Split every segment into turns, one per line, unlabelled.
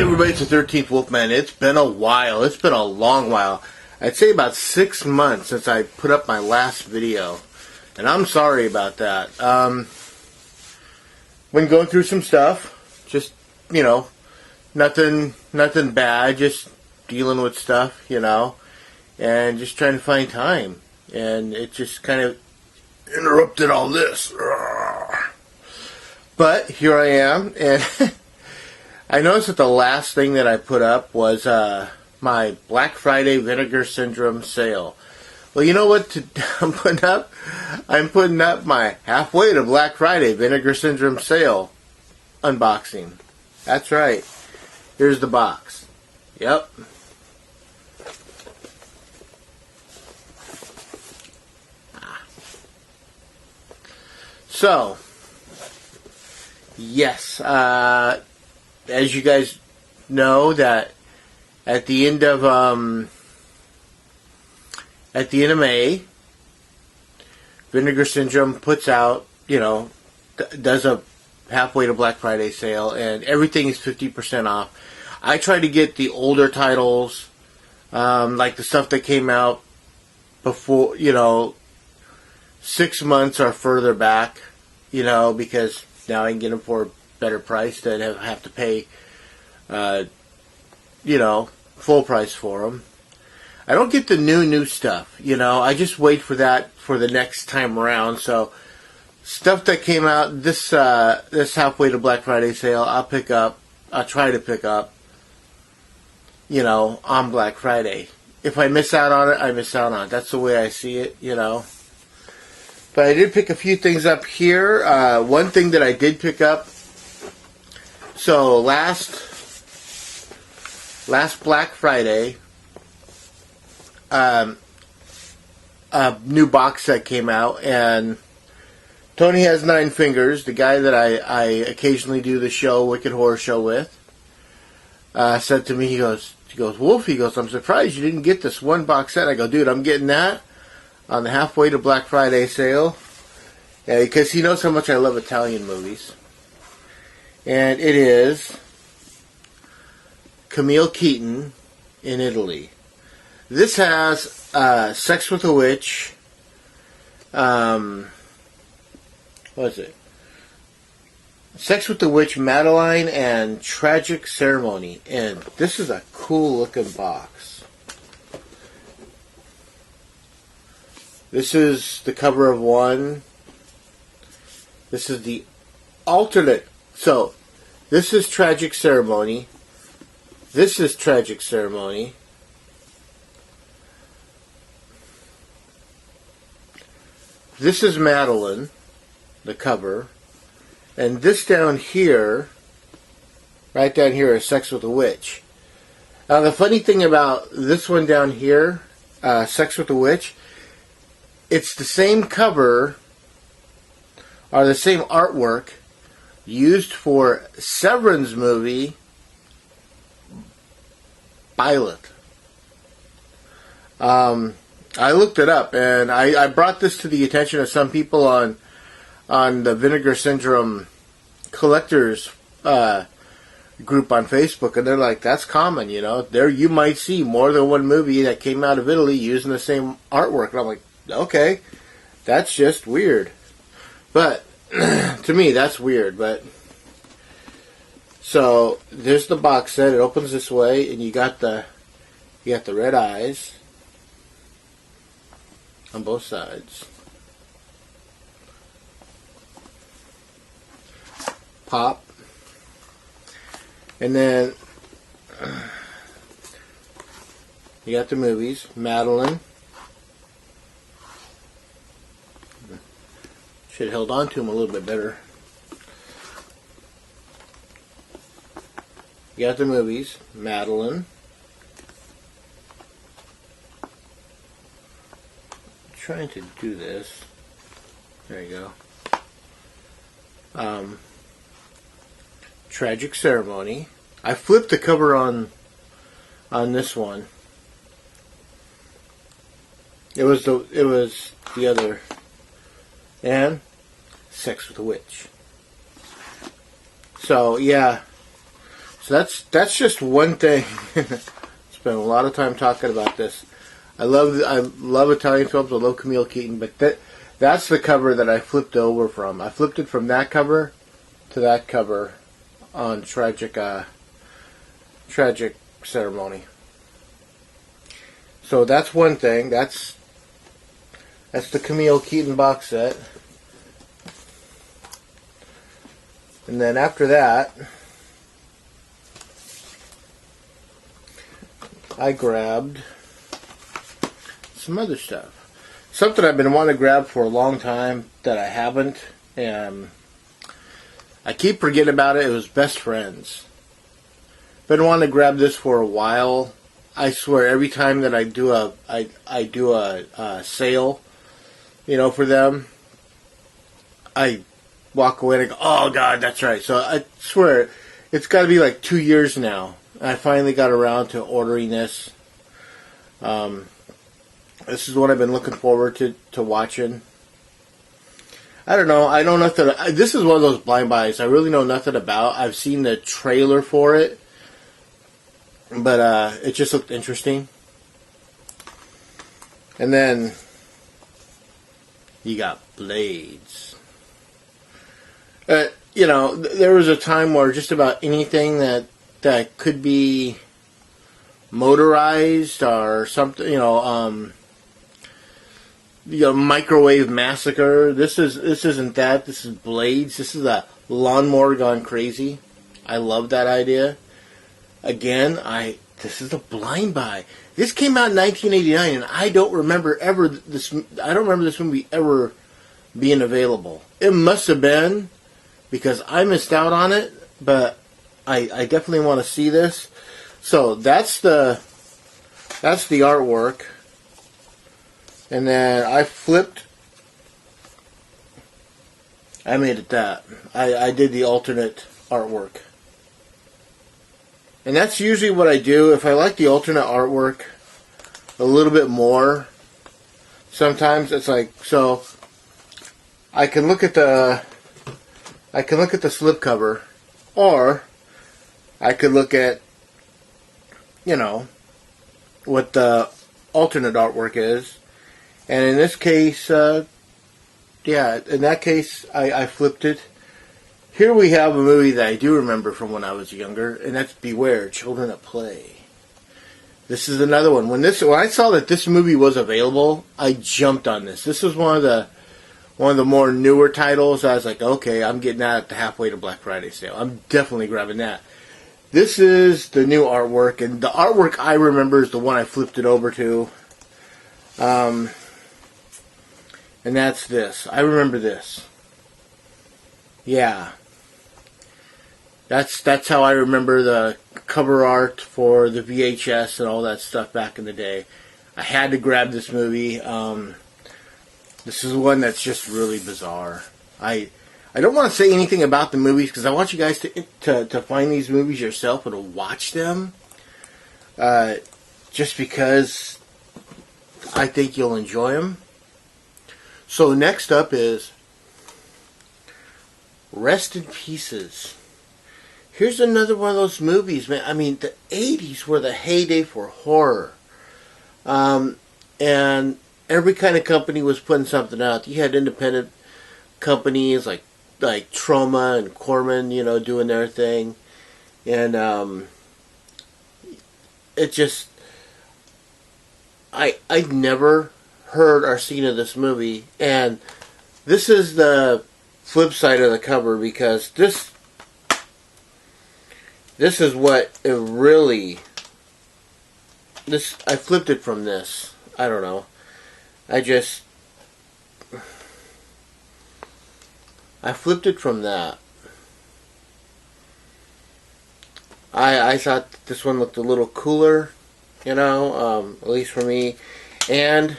everybody, it's the 13th Wolfman. It's been a while. It's been a long while. I'd say about 6 months since I put up my last video. And I'm sorry about that. Been going through some stuff. Just, you know, nothing bad. Just dealing with stuff, you know. And just trying to find time. And it just kind of interrupted all this. But here I am. And I noticed that the last thing that I put up was my Black Friday Vinegar Syndrome sale. Well, you know what I'm putting up? I'm putting up my halfway to Black Friday Vinegar Syndrome sale unboxing. That's right. Here's the box. Yep. So, yes, as you guys know, that at the end of May, Vinegar Syndrome puts out, you know, does a halfway to Black Friday sale, and everything is 50% off. I try to get the older titles, like the stuff that came out before, you know, 6 months or further back, you know, because now I can get them for a better price than have to pay, you know, full price for them. I don't get the new stuff, you know. I just wait for that for the next time around. So stuff that came out this halfway to Black Friday sale, I'll try to pick up, you know, on Black Friday. If I miss out on it, I miss out on it. That's the way I see it, you know. But I did pick a few things up here. One thing that I did pick up. So last Black Friday, a new box set came out, and Tony Has Nine Fingers, the guy that I occasionally do the show, Wicked Horror Show with, said to me, he goes, Wolf, he goes, I'm surprised you didn't get this one box set. I go, dude, I'm getting that on the halfway to Black Friday sale. Yeah, because he knows how much I love Italian movies. And it is Camille Keaton in Italy. This has Sex with a Witch. What is it? Sex with the Witch, Madeline, and Tragic Ceremony. And this is a cool looking box. This is the cover of one. This is the alternate. So, this is Tragic Ceremony. This is Tragic Ceremony. This is Madeline, the cover. And this down here, right down here, is Sex with a Witch. Now, the funny thing about this one down here, Sex with a Witch, it's the same cover, or the same artwork, used for Severin's movie, Violet. I looked it up, and I brought this to the attention of some people on the Vinegar Syndrome collectors group on Facebook, and they're like, that's common, you know. There you might see more than one movie that came out of Italy using the same artwork. And I'm like, okay, that's just weird. But to me, that's weird. But so there's the box set. It opens this way, and you got the red eyes on both sides. Pop. And then you got the movies. Madeline. Should have held on to them a little bit better. You got the movies. Madeline. I'm trying to do this. There you go. Tragic Ceremony. I flipped the cover on this one. It was the other. And Sex with a Witch. So yeah. So that's just one thing. Spent a lot of time talking about this. I love Italian films. I love Camille Keaton, but that's the cover that I flipped over from. I flipped it from that cover to that cover on Tragic Ceremony. So that's one thing. That's the Camille Keaton box set. And then after that, I grabbed some other stuff. Something I've been wanting to grab for a long time that I haven't, and I keep forgetting about it. It was Best Friends. Been wanting to grab this for a while. I swear, every time that I do a sale, for them, I walk away and I go, "Oh God, that's right." So I swear, it's got to be like 2 years now. I finally got around to ordering this. This is what I've been looking forward to watching. I don't know. I know nothing. This is one of those blind buys I really know nothing about. I've seen the trailer for it, but it just looked interesting. And then you got Blades. There was a time where just about anything that could be motorized or something, Microwave Massacre. This isn't that. This is Blades. This is a lawnmower gone crazy. I love that idea. Again, this is a blind buy. This came out in 1989, and I don't remember this movie ever being available. It must have been because I missed out on it, but I definitely want to see this. So that's the artwork. And then I made it that. I did the alternate artwork. And that's usually what I do. If I like the alternate artwork a little bit more, sometimes it's like, so I can look at the slipcover, or I could look at, what the alternate artwork is. And in this case, I flipped it. Here we have a movie that I do remember from when I was younger, and that's Beware, Children at Play. This is another one. When I saw that this movie was available, I jumped on this. This was one of the more newer titles. I was like, okay, I'm getting that at the halfway to Black Friday sale. I'm definitely grabbing that. This is the new artwork, and the artwork I remember is the one I flipped it over to. And that's this. I remember this. Yeah. That's how I remember the cover art for the VHS and all that stuff back in the day. I had to grab this movie. This is one that's just really bizarre. I don't want to say anything about the movies because I want you guys to find these movies yourself and to watch them. Just because I think you'll enjoy them. So next up is Rest in Pieces. Here's another one of those movies, man. I mean, the 80s were the heyday for horror. And every kind of company was putting something out. You had independent companies like Troma and Corman, doing their thing. And it just... I'd never heard or seen of this movie, and this is the flip side of the cover because this is what it really. I flipped it from this. I don't know. I flipped it from that. I thought this one looked a little cooler, at least for me, and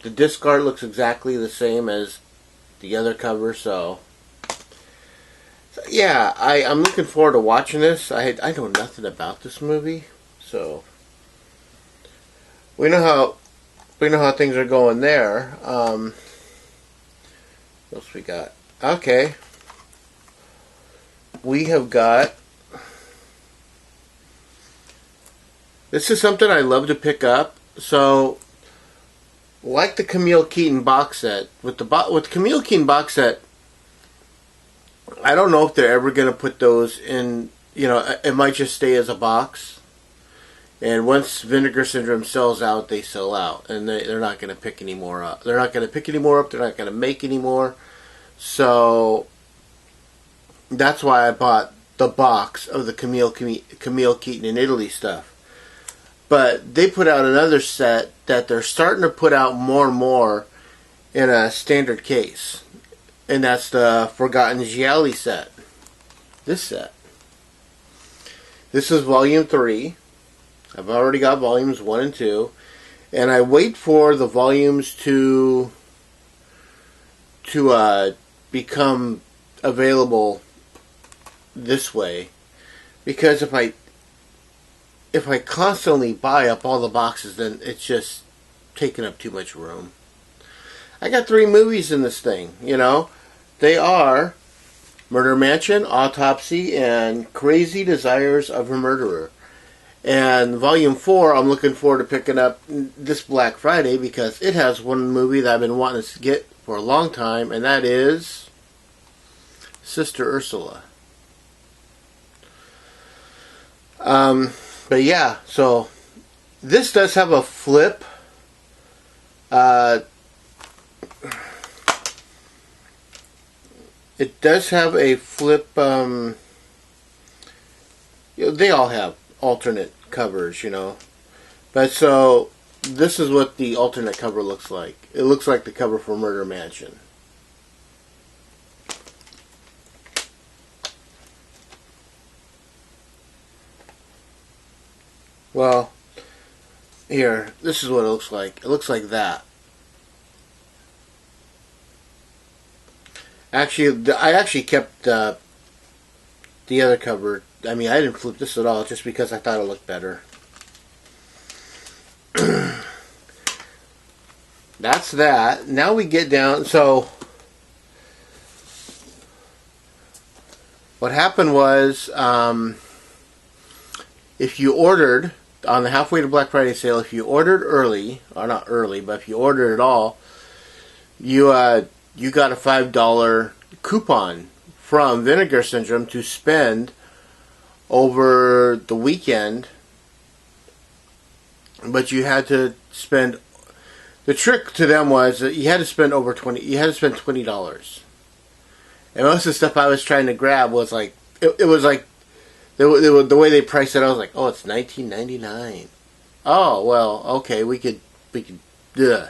the disc art looks exactly the same as the other cover, so yeah, I'm looking forward to watching this. I know nothing about this movie, so we know how things are going there. What else we got? Okay, we have got This is something I love to pick up. So, like the Camille Keaton box set, with the Camille Keaton box set, I don't know if they're ever going to put those in. You know, it might just stay as a box. And once Vinegar Syndrome sells out, they sell out, and they're not going to pick any more up. They're not going to pick any more up. They're not going to make any more. So that's why I bought the box of the Camille Keaton in Italy stuff. But they put out another set that they're starting to put out more and more in a standard case. And that's the Forgotten Gialli set. This set. This is volume 3. I've already got volumes 1 and 2. And I wait for the volumes to become available this way. Because if I constantly buy up all the boxes, then it's just taking up too much room. I got 3 movies in this thing, you know. They are Murder Mansion, Autopsy, and Crazy Desires of a Murderer. And Volume 4, I'm looking forward to picking up this Black Friday because it has one movie that I've been wanting to get for a long time, and that is Sister Ursula. But yeah, so this does have a flip. It does have a flip. You know, they all have alternate covers, you know. But so this is what the alternate cover looks like. It looks like the cover for Murder Mansion. Well, here, this is what it looks like. It looks like that. Actually, I actually kept the other cover. I mean, I didn't flip this at all just because I thought it looked better. That's that. Now we get down. So, what happened was, if you ordered on the Halfway to Black Friday sale, if you ordered early, or not early, but if you ordered it all, you got a $5 coupon from Vinegar Syndrome to spend over the weekend, but you had to spend. The trick to them was that you had to spend over $20. You had to spend $20, and most of the stuff I was trying to grab was like it was like the way they priced it. I was like, oh, it's $19.99. Oh well, okay, we could. Duh.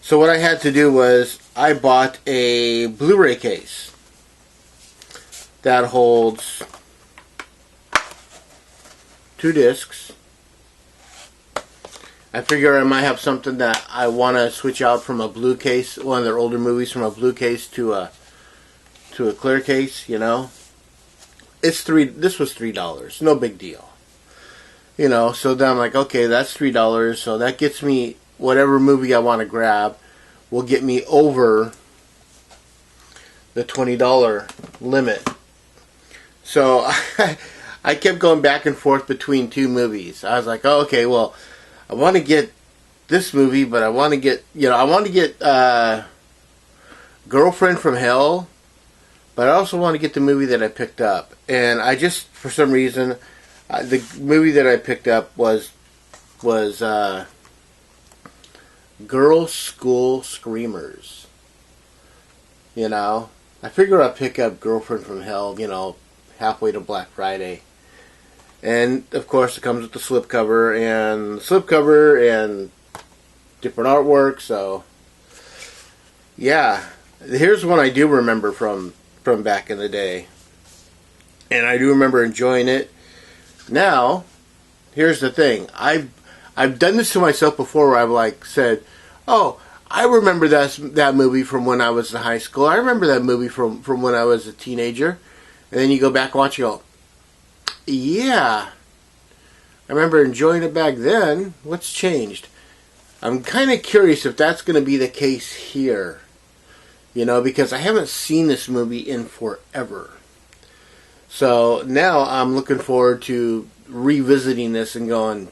So what I had to do was I bought a Blu-ray case that holds 2 discs. I figure I might have something that I want to switch out from a blue case, one of their older movies, from a blue case to a clear case, you know. This was $3, no big deal. You know, so then I'm like, okay, that's $3, so that gets me whatever movie I want to grab will get me over the $20 limit. So I kept going back and forth between 2 movies. I was like, oh, okay, well, I want to get this movie, but I want to get, Girlfriend from Hell, but I also want to get the movie that I picked up. And I just, for some reason, the movie that I picked up was Girls' School Screamers. You know, I figure I'll pick up Girlfriend from Hell, you know, halfway to Black Friday. And, of course, it comes with the slipcover and different artwork, so, yeah. Here's one I do remember from back in the day. And I do remember enjoying it. Now, here's the thing. I've done this to myself before where I've like said, oh, I remember that movie from when I was in high school. I remember that movie from when I was a teenager. And then you go back and watch and go, yeah, I remember enjoying it back then. What's changed? I'm kind of curious if that's going to be the case here. You know, because I haven't seen this movie in forever. So now I'm looking forward to revisiting this and going,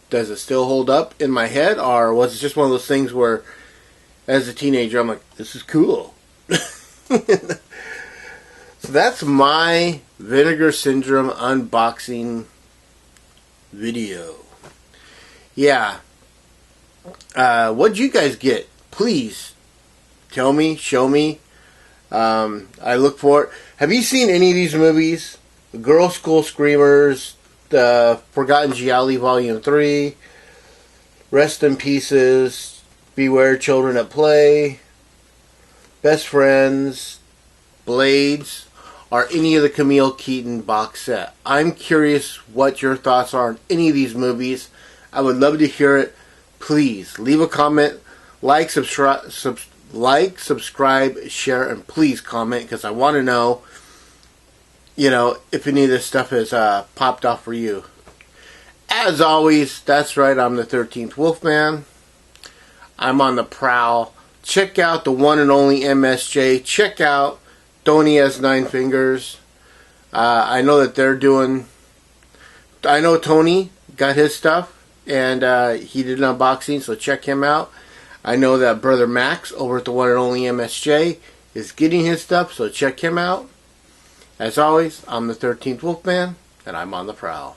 does it still hold up in my head, or was it just one of those things where, as a teenager, I'm like, this is cool. So that's my Vinegar Syndrome unboxing video. Yeah. What'd you guys get? Please tell me, show me. I look for it. Have you seen any of these movies? Girl School Screamers, The Forgotten Gialli Volume 3, Rest in Pieces, Beware Children at Play, Best Friends, Blades, or any of the Camille Keaton box set. I'm curious what your thoughts are on any of these movies. I would love to hear it. Please leave a comment, like, subscribe, share, and please comment, because I want to know, if any of this stuff has popped off for you. As always, that's right, I'm the 13th Wolfman. I'm on the prowl. Check out the one and only MSJ. Check out Tony Has 9 Fingers. I know that they're doing... I know Tony got his stuff, and he did an unboxing, so check him out. I know that Brother Max over at the one and only MSJ is getting his stuff, so check him out. As always, I'm the 13th Wolfman, and I'm on the prowl.